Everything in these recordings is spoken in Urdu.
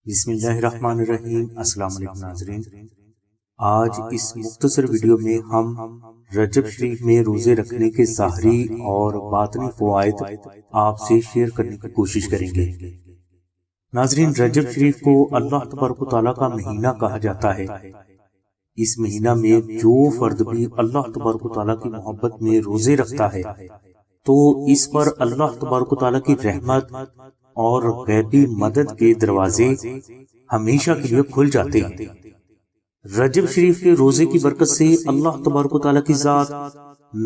بسم اللہ الرحمن الرحیم۔ السلام علیکم ناظرین، آج اس مختصر ویڈیو میں ہم رجب شریف میں روزے رکھنے کے ظاہری اور باطنی فوائد آپ سے شیئر کرنے کی کوشش کریں گے۔ ناظرین، رجب شریف کو اللہ تبارک و تعالیٰ کا مہینہ کہا جاتا ہے۔ اس مہینہ میں جو فرد بھی اللہ تبارک و تعالیٰ کی محبت میں روزے رکھتا ہے تو اس پر اللہ تبارک و تعالیٰ کی رحمت اور غیبی مدد کے دروازے ہمیشہ کے لیے کھل جاتے ہیں۔ رجب شریف کے روزے کی برکت سے اللہ تبارک و تعالیٰ کی ذات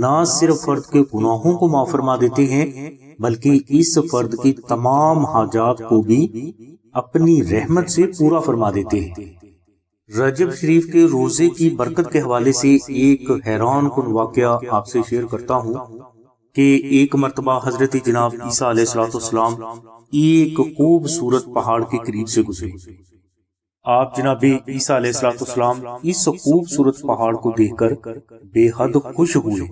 نہ صرف فرد کے گناہوں کو معاف فرما دیتے ہیں بلکہ اس فرد کی تمام حاجات کو بھی اپنی رحمت سے پورا فرما دیتے ہیں۔ رجب شریف کے روزے کی برکت کے حوالے سے ایک حیران کن واقعہ آپ سے شیئر کرتا ہوں کہ ایک مرتبہ حضرت جناب عیسیٰ علیہ السلام ایک خوبصورت پہاڑ کے قریب سے گزرے۔ آپ جناب عیسیٰ علیہ السلام اس خوبصورت پہاڑ کو دیکھ کر بے حد خوش ہوئے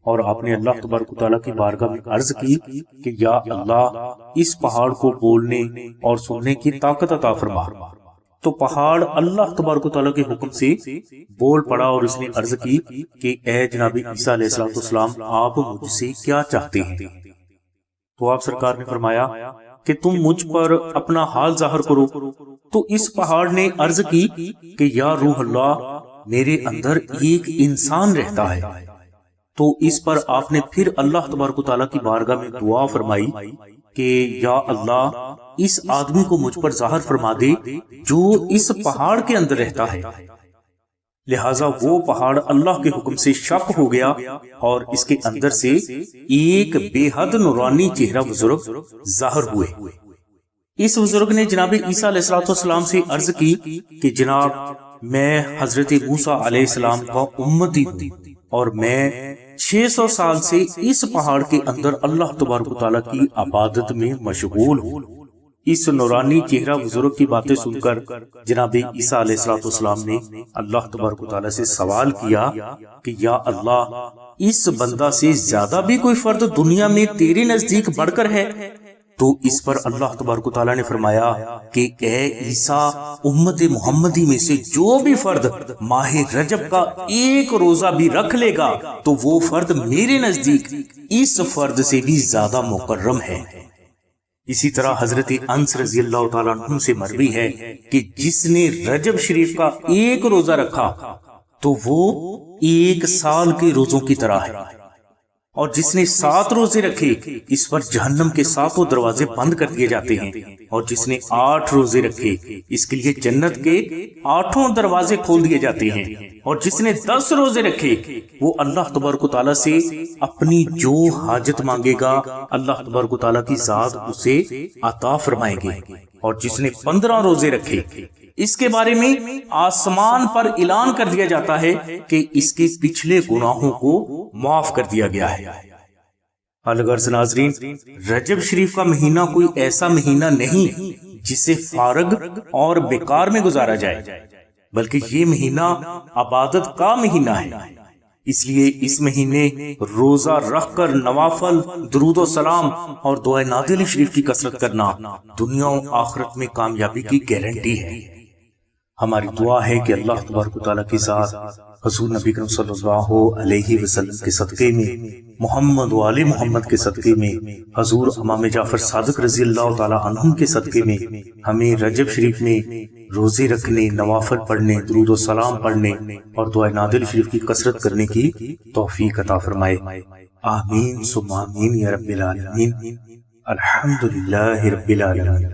اور آپ نے اللہ تبارک و تعالیٰ کی بارگاہ میں عرض کی کہ یا اللہ، اس پہاڑ کو بولنے اور سننے کی طاقت عطا فرما۔ تو پہاڑ اللہ تبارک و تعالیٰ کے حکم سے بول پڑا اور اس نے عرض کی کہ اے جناب عیسیٰ علیہ السلام، آپ مجھ سے کیا چاہتے ہیں؟ تو آپ سرکار نے فرمایا کہ تم مجھ پر اپنا حال ظاہر کرو۔ تو اس پہاڑ نے عرض کی کہ یا روح اللہ، میرے اندر ایک انسان رہتا ہے۔ تو اس پر آپ نے پھر اللہ تبارک و تعالیٰ کی بارگاہ میں دعا فرمائی کہ یا اللہ، اس آدمی کو مجھ پر ظاہر فرما دے جو اس پہاڑ کے اندر رہتا ہے۔ لہٰذا وہ پہاڑ اللہ کے حکم سے شق ہو گیا اور اس کے اندر سے ایک بے حد نورانی چہرہ بزرگ ظاہر ہوئے۔ اس بزرگ نے جناب عیسیٰ علیہ السلام سے عرض کی کہ جناب، میں حضرت موسیٰ علیہ السلام کا امتی ہوں اور میں 600 سال سے اس پہاڑ کے اندر اللہ تبارک و تعالیٰ کی عبادت میں مشغول ہوں۔ اس نورانی چہرہ بزرگ کی باتیں سن کر جناب عیسیٰ علیہ السلام نے اللہ تبارک و تعالیٰ سے سوال کیا کہ یا اللہ، اس بندہ سے زیادہ بھی کوئی فرد دنیا میں تیرے نزدیک بڑھ کر ہے؟ تو اس پر اللہ تبارک و تعالیٰ نے فرمایا کہ اے عیسیٰ، امت محمدی میں سے جو بھی فرد ماہ رجب کا ایک روزہ بھی رکھ لے گا تو وہ فرد میرے نزدیک اس فرد سے بھی زیادہ مکرم ہے۔ اسی طرح حضرت انس رضی اللہ تعالیٰ عنہ سے مروی ہے کہ جس نے رجب شریف کا ایک روزہ رکھا تو وہ 1 سال کے روزوں کی طرح ہے، اور جس نے 7 روزے رکھے اس پر جہنم کے 7 دروازے بند کر دیے جاتے ہیں، اور جس نے 8 روزے رکھے اس کے لیے جنت کے 8 دروازے کھول دیے جاتے ہیں، اور جس نے 10 روزے رکھے وہ اللہ تبارک و تعالیٰ سے اپنی جو حاجت مانگے گا اللہ تبارک و تعالیٰ کی ذات اسے عطا فرمائے گی، اور جس نے 15 روزے رکھے اس کے بارے میں آسمان پر اعلان کر دیا جاتا ہے کہ اس کے پچھلے گناہوں کو معاف کر دیا گیا ہے۔ الغرض ناظرین، رجب شریف کا مہینہ کوئی ایسا مہینہ نہیں جسے فارغ اور بیکار میں گزارا جائے، بلکہ یہ مہینہ عبادت کا مہینہ ہے۔ اس لیے اس مہینے روزہ رکھ کر نوافل، درود و سلام اور دعائے نادل شریف کی کثرت کرنا دنیا و آخرت میں کامیابی کی گارنٹی ہے۔ ہماری دعا ہے کہ اللہ تبارک و تعالیٰ کی ذات حضور نبی کریم صلی اللہ علیہ وسلم کے صدقے میں، محمد و آل محمد کے صدقے میں، حضور امام جعفر صادق رضی اللہ تعالیٰ عنہم کے صدقے میں ہمیں رجب شریف میں روزے رکھنے، نوافل پڑھنے، درود و سلام پڑھنے اور دعائے نادل شریف کی کثرت کرنے کی توفیق عطا فرمائے۔ آمین ثم آمین یا رب العالمین۔ الحمدللہ رب العالمین۔